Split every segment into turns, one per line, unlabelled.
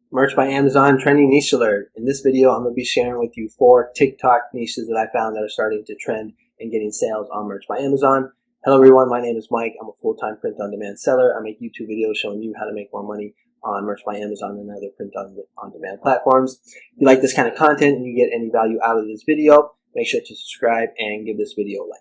Merch by Amazon trending niche alert. In this video, I'm going to be sharing with you 4 TikTok niches that I found that are starting to trend and getting sales on Merch by Amazon. Hello everyone, my name is Mike. I'm a full-time print-on-demand seller. I make YouTube videos showing you how to make more money on Merch by Amazon and other print-on-demand platforms. If you like this kind of content and you get any value out of this video, make sure to subscribe and give this video a like.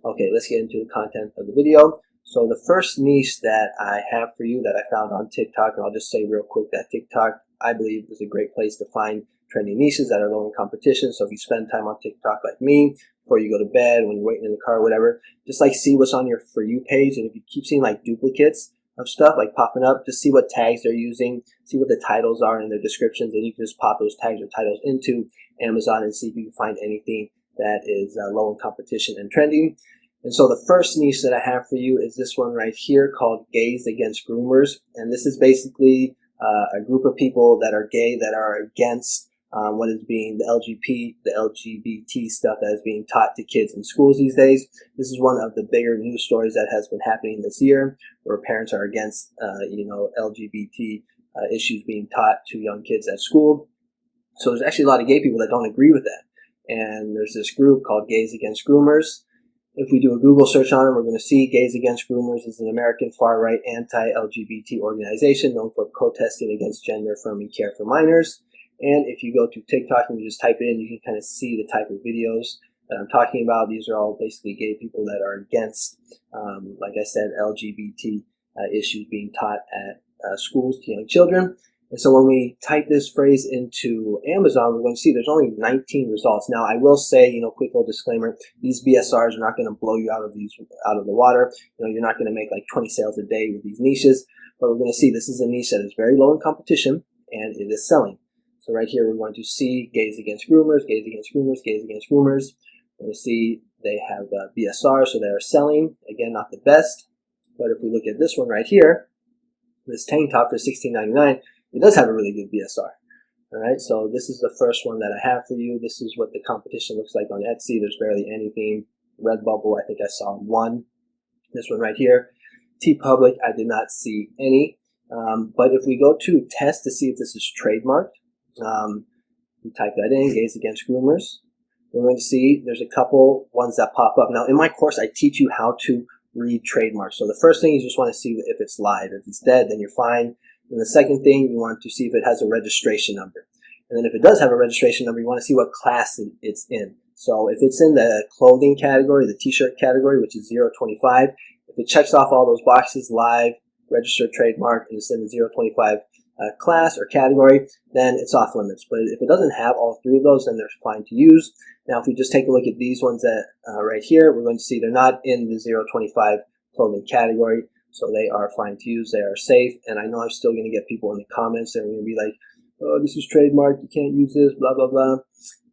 Okay, let's get into the content of the video. So the first niche that I have for you that I found on TikTok, and I'll just say real quick that TikTok, I believe, is a great place to find trending niches that are low in competition. So if you spend time on TikTok like me, before you go to bed, when you're waiting in the car, whatever, just like see what's on your For You page. And if you keep seeing like duplicates of stuff like popping up, just see what tags they're using, see what the titles are in their descriptions, and you can just pop those tags or titles into Amazon and see if you can find anything that is low in competition and trending. And so the first niche that I have for you is this one right here called Gays Against Groomers. And this is basically a group of people that are gay that are against what is being the LGBT stuff that is being taught to kids in schools these days. This is one of the bigger news stories that has been happening this year, where parents are against LGBT issues being taught to young kids at school. So there's actually a lot of gay people that don't agree with that. And there's this group called Gays Against Groomers. If we do a Google search on them, we're going to see Gays Against Groomers is an American far-right anti-LGBT organization known for protesting against gender-affirming care for minors. And if you go to TikTok and you just type it in, you can kind of see the type of videos that I'm talking about. These are all basically gay people that are against, like I said, LGBT issues being taught at schools to young children. And so when we type this phrase into Amazon, we're going to see there's only 19 results. Now, I will say, quick little disclaimer, these BSRs are not going to blow you out of the water. You're not going to make like 20 sales a day with these niches, but we're going to see this is a niche that is very low in competition and it is selling. So right here, we're going to see Gays Against Groomers, Gays Against Groomers, Gays Against Groomers. We're going to see they have BSR, so they are selling. Again, not the best, but if we look at this one right here, this tank top for $16.99, it does have a really good BSR. All right, so this is the first one that I have for you. This is what the competition looks like on Etsy. There's barely anything. Redbubble, I think I saw one. This one right here. TeePublic, I did not see any. But if we go to test to see if this is trademarked, we type that in, Gays Against Groomers. We're going to see there's a couple ones that pop up. Now, in my course, I teach you how to read trademarks. So the first thing you just want to see if it's live. If it's dead, then you're fine. And the second thing, you want to see if it has a registration number. And then if it does have a registration number, you want to see what class it's in. So if it's in the clothing category, the t-shirt category, which is 025, if it checks off all those boxes, live, registered trademark, and it's in the 025 class or category, then it's off limits. But if it doesn't have all three of those, then they're fine to use. Now, if we just take a look at these ones that right here, we're going to see they're not in the 025 clothing category. So they are fine to use, they are safe, and I know I'm still going to get people in the comments that are going to be like, oh, this is trademarked, you can't use this, blah, blah, blah.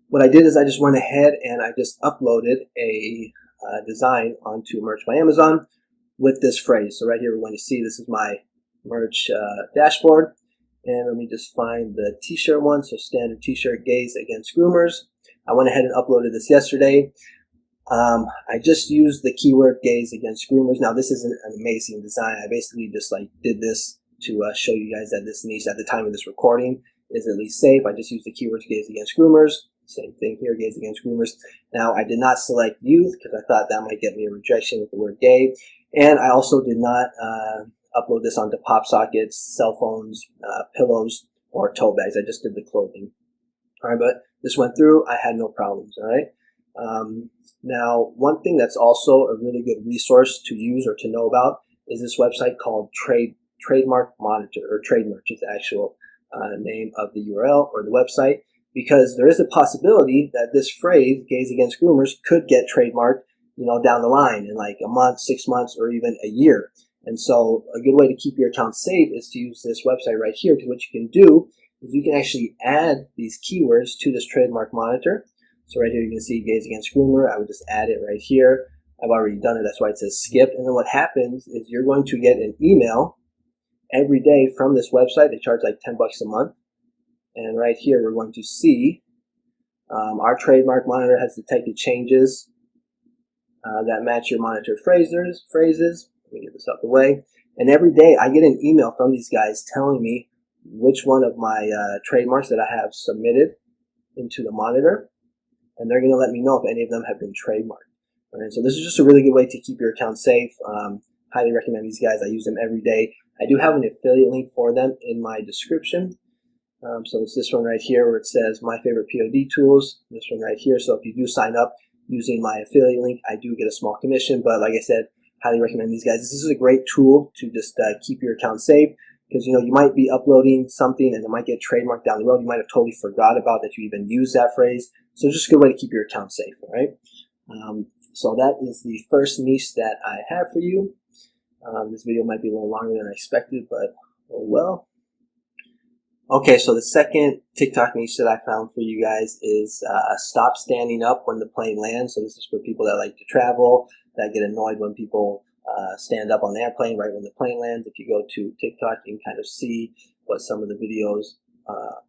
What I did is I just went ahead and I just uploaded a design onto Merch by Amazon with this phrase. So right here we're going to see this is my merch dashboard, and let me just find the t-shirt one, so standard t-shirt, Gays Against Groomers. I went ahead and uploaded this yesterday. I just used the keyword Gays Against Groomers. Now, this isn't an amazing design. I basically just did this to show you guys that this niche at the time of this recording is at least safe. I just used the keywords Gays Against Groomers. Same thing here, Gays Against Groomers. Now, I did not select youth because I thought that might get me a rejection with the word gay. And I also did not upload this onto pop sockets, cell phones, pillows, or tote bags. I just did the clothing. All right, but this went through. I had no problems, all right? Now, one thing that's also a really good resource to use or to know about is this website called Trademark Monitor, or Trademark is the actual name of the URL or the website, because there is a possibility that this phrase, Gays Against Groomers, could get trademarked, down the line in like a month, 6 months, or even a year. And so a good way to keep your account safe is to use this website right here, because what you can do is you can actually add these keywords to this Trademark Monitor. So right here you can see Gays Against Groomer. I would just add it right here. I've already done it. That's why it says skip. And then what happens is you're going to get an email every day from this website. They charge like 10 bucks a month. And right here we're going to see our Trademark Monitor has detected changes that match your monitored phrases. Let me get this out the way. And every day I get an email from these guys telling me which one of my trademarks that I have submitted into the monitor, and they're going to let me know if any of them have been trademarked. All right, so this is just a really good way to keep your account safe. Highly recommend these guys. I use them every day. I do have an affiliate link for them in my description. So it's this one right here where it says my favorite POD tools. This one right here. So if you do sign up using my affiliate link, I do get a small commission. But like I said, highly recommend these guys. This is a great tool to just keep your account safe, because you might be uploading something and it might get trademarked down the road. You might have totally forgot about that you even used that phrase. So just a good way to keep your account safe. All right. So that is the first niche that I have for you. This video might be a little longer than I expected, but oh well. Okay, so the second TikTok niche that I found for you guys is stop standing up when the plane lands. So this is for people that like to travel, that get annoyed when people stand up on the airplane right when the plane lands. If you go to TikTok, you can kind of see what some of the videos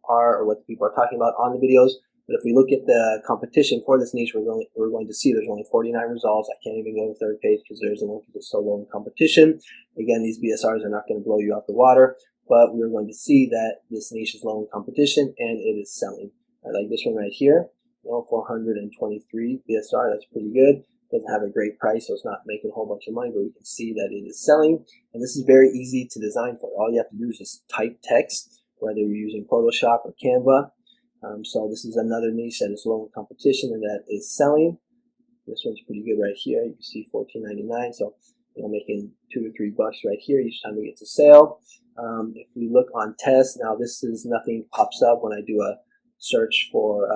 are, or what the people are talking about on the videos. But if we look at the competition for this niche, we're going to see there's only 49 results. I can't even go to the third page because there's a link to the so low in competition. Again, these BSRs are not going to blow you out the water, but we're going to see that this niche is low in competition and it is selling. I like this one right here, 423 BSR. That's pretty good. Doesn't have a great price, so it's not making a whole bunch of money, but we can see that it is selling. And this is very easy to design for. All you have to do is just type text, whether you're using Photoshop or Canva. So this is another niche that is low in competition and that is selling. This one's pretty good right here. You can see $14.99. So making $2 to $3 right here each time it gets a sale. If we look on test, now this is nothing pops up when I do a search for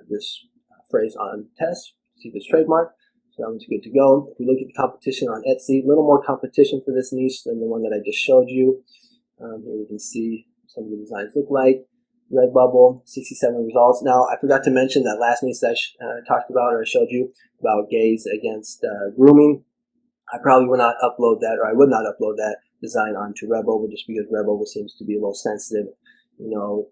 this phrase on test. See this trademark. So that one's good to go. If we look at the competition on Etsy, a little more competition for this niche than the one that I just showed you. Here we can see some of the designs look like. Redbubble, 67 results. Now, I forgot to mention that last niche that I talked about, or I showed you about gays against grooming. I probably would not upload that, or I would not upload that design onto Redbubble, just because Redbubble seems to be a little sensitive,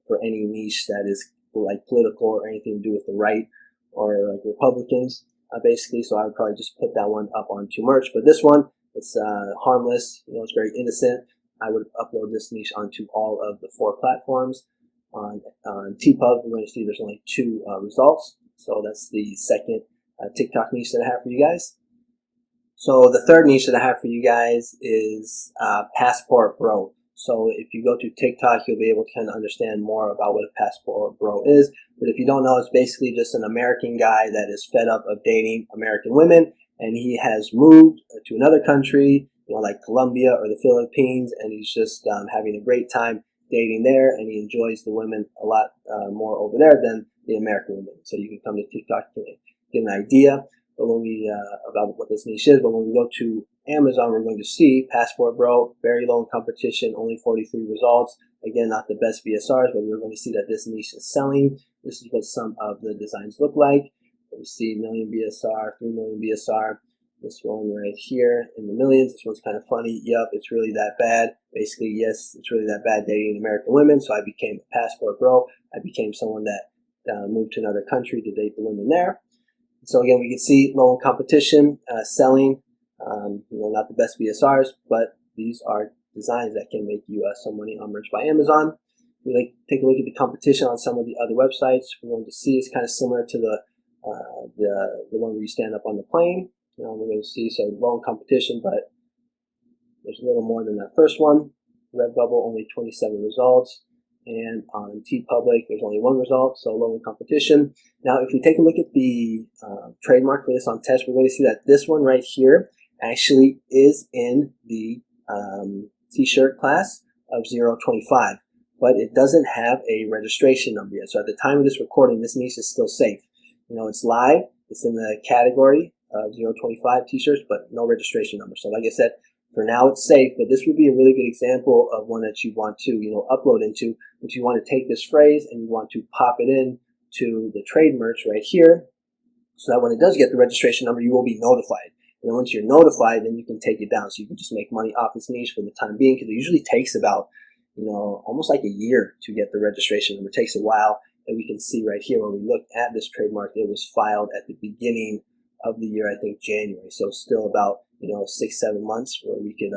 for any niche that is like political or anything to do with the right or like Republicans, basically. So I would probably just put that one up onto merch. But this one, it's harmless. It's very innocent. I would upload this niche onto all of the 4 platforms. On TPub, we're going to see there's only 2 results. So that's the second TikTok niche that I have for you guys. So the third niche that I have for you guys is Passport Bro. So if you go to TikTok, you'll be able to kind of understand more about what a Passport Bro is. But if you don't know, it's basically just an American guy that is fed up of dating American women, and he has moved to another country, like Colombia or the Philippines, and he's just having a great time dating there, and he enjoys the women a lot more over there than the American women. So you can come to TikTok to get an idea about what this niche is. But when we go to Amazon, we're going to see Passport Bro, very low in competition, only 43 results. Again, not the best BSRs, but we're going to see that this niche is selling. This is what some of the designs look like. We see million BSR, 3 million BSR. This one right here in the millions. This one's kind of funny. Yep, it's really that bad. Basically, yes, it's really that bad dating American women. So I became a Passport Bro. I became someone that moved to another country to date the women there. So again, we can see low in competition, selling. Not the best BSRs, but these are designs that can make you some money on Merch by Amazon. We take a look at the competition on some of the other websites. We're going to see it's kind of similar to the one where you stand up on the plane. We're going to see, so low in competition, but there's a little more than that first one. Redbubble, only 27 results. And on TeePublic, there's only 1 result, so low in competition. Now, if we take a look at the trademark for this on test, we're going to see that this one right here actually is in the t-shirt class of 025, but it doesn't have a registration number yet. So at the time of this recording, this niche is still safe. It's live. It's in the category of 025 t-shirts, but no registration number. So like I said, for now it's safe, but this would be a really good example of one that you want to, upload into. But you want to take this phrase and you want to pop it in to the trade merch right here, so that when it does get the registration number, you will be notified. And then once you're notified, then you can take it down. So you can just make money off this niche for the time being, because it usually takes about, almost like a year to get the registration number. It takes a while. And we can see right here when we look at this trademark, it was filed at the beginning of the year, I think January. So still about 6-7 months where we could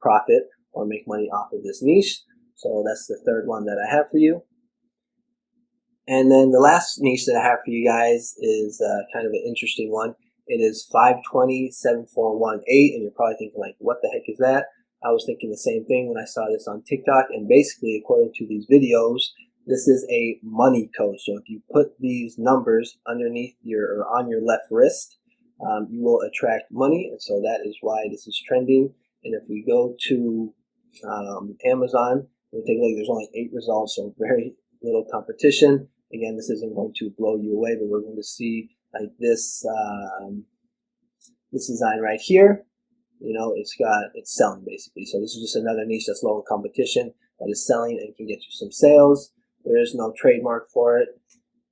profit or make money off of this niche. So that's the third one that I have for you. And then the last niche that I have for you guys is kind of an interesting one. It is 520-7418, and you're probably thinking like, what the heck is that? I was thinking the same thing when I saw this on TikTok, and basically, according to these videos, this is a money code. So if you put these numbers underneath your or on your left wrist, you will attract money, and so that is why this is trending. And if we go to Amazon, we take a look. There's only 8 results, so very little competition. Again, this isn't going to blow you away, but we're going to see like this this design right here. You know, it's selling basically. So this is just another niche that's low in competition that is selling and can get you some sales. There is no trademark for it.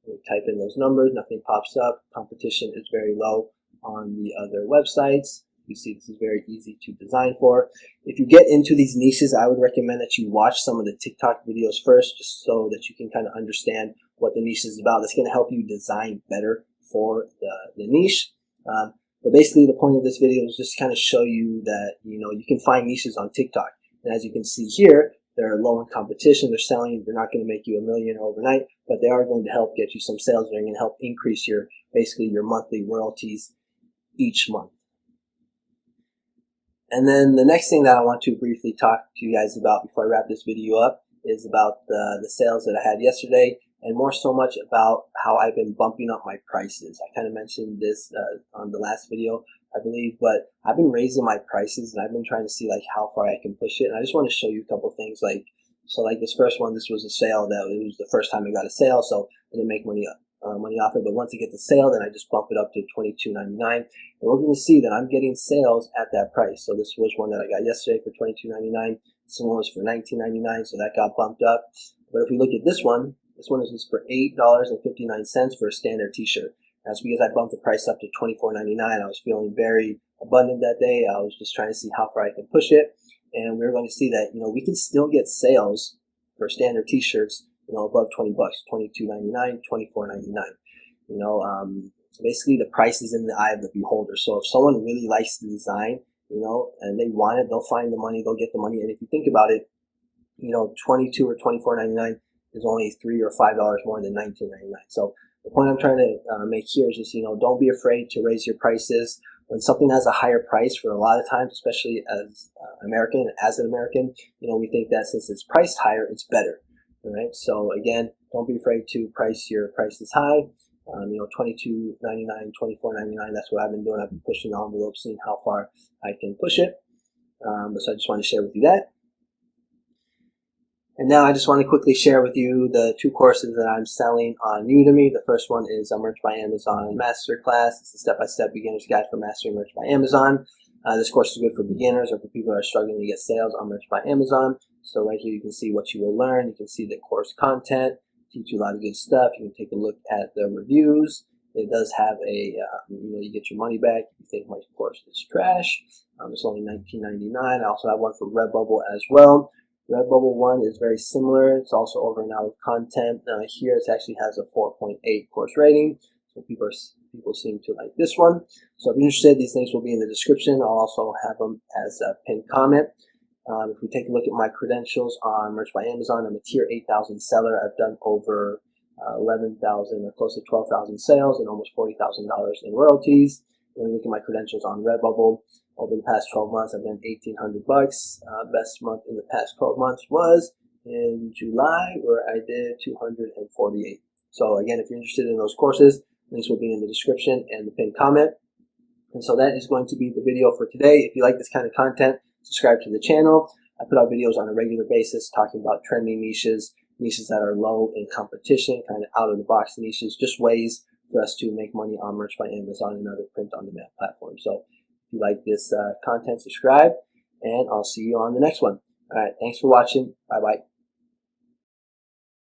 We type in those numbers, nothing pops up. Competition is very low on the other websites. You see, this is very easy to design for. If you get into these niches, I would recommend that you watch some of the TikTok videos first, just so that you can kind of understand what the niche is about. That's going to help you design better for the niche. But basically, the point of this video is just kind of show you that, you know, you can find niches on TikTok. And as you can see here, they're low in competition. They're selling. They're not going to make you $1 million overnight, but they are going to help get you some sales. They're going to help increase your monthly royalties each month. And then the next thing that I want to briefly talk to you guys about before I wrap this video up is about the sales that I had yesterday, and more so much about how I've been bumping up my prices. I kind of mentioned this on the last video, I believe, but I've been raising my prices, and I've been trying to see like how far I can push it. And I just want to show you a couple things. Like this first one, this was a sale that it was the first time I got a sale, so I didn't make money off it. But once it gets a sale, then I just bump it up to $22.99, and we're going to see that I'm getting sales at that price. So this was one that I got yesterday for $22.99. This one was for $19.99, so that got bumped up. But if we look at this one is for $8.59 for a standard t-shirt. That's because I bumped the price up to $24.99. I was feeling very abundant that day. I was just trying to see how far I can push it, and we're going to see that, you know, we can still get sales for standard t-shirts, you know, above $20, $22.99, $24.99. You know, basically the price is in the eye of the beholder. So if someone really likes the design, you know, and they want it, they'll find the money, they'll get the money. And if you think about it, you know, $22 or $24.99 is only $3 or $5 more than $19.99. So the point I'm trying to make here is just, you know, don't be afraid to raise your prices. When something has a higher price, for a lot of times, especially as an American, you know, we think that since it's priced higher, it's better. All right. So again, don't be afraid to price your prices high. You know, $22.99, $24.99. That's what I've been doing. I've been pushing the envelope, seeing how far I can push it. So I just want to share with you that. And now I just want to quickly share with you the 2 courses that I'm selling on Udemy. The first one is a Merch by Amazon Masterclass. It's a step-by-step beginner's guide for mastering Merch by Amazon. This course is good for beginners or for people that are struggling to get sales on Merch by Amazon. So right here you can see what you will learn. You can see the course content, teach you a lot of good stuff. You can take a look at the reviews. It does have a, you know, you get your money back if you think my course is trash. It's only $19.99. I also have one for Redbubble as well. Redbubble one is very similar. It's also over an hour of content. Here it actually has a 4.8 course rating. So people seem to like this one. So if you're interested, these links will be in the description. I'll also have them as a pinned comment. If we take a look at my credentials on Merch by Amazon, I'm a tier 8,000 seller. I've done over 11,000 or close to 12,000 sales and almost $40,000 in royalties. When we look at my credentials on Redbubble, over the past 12 months, I've done $1,800. Best month in the past 12 months was in July, where I did 248. So again, if you're interested in those courses, links will be in the description and the pinned comment. And so that is going to be the video for today. If you like this kind of content, subscribe to the channel. I put out videos on a regular basis talking about trending niches that are low in competition, kind of out of the box niches, just ways for us to make money on Merch by Amazon and other print-on-demand platforms. So if you like this content, subscribe, and I'll see you on the next one. All right, thanks for watching. Bye-bye.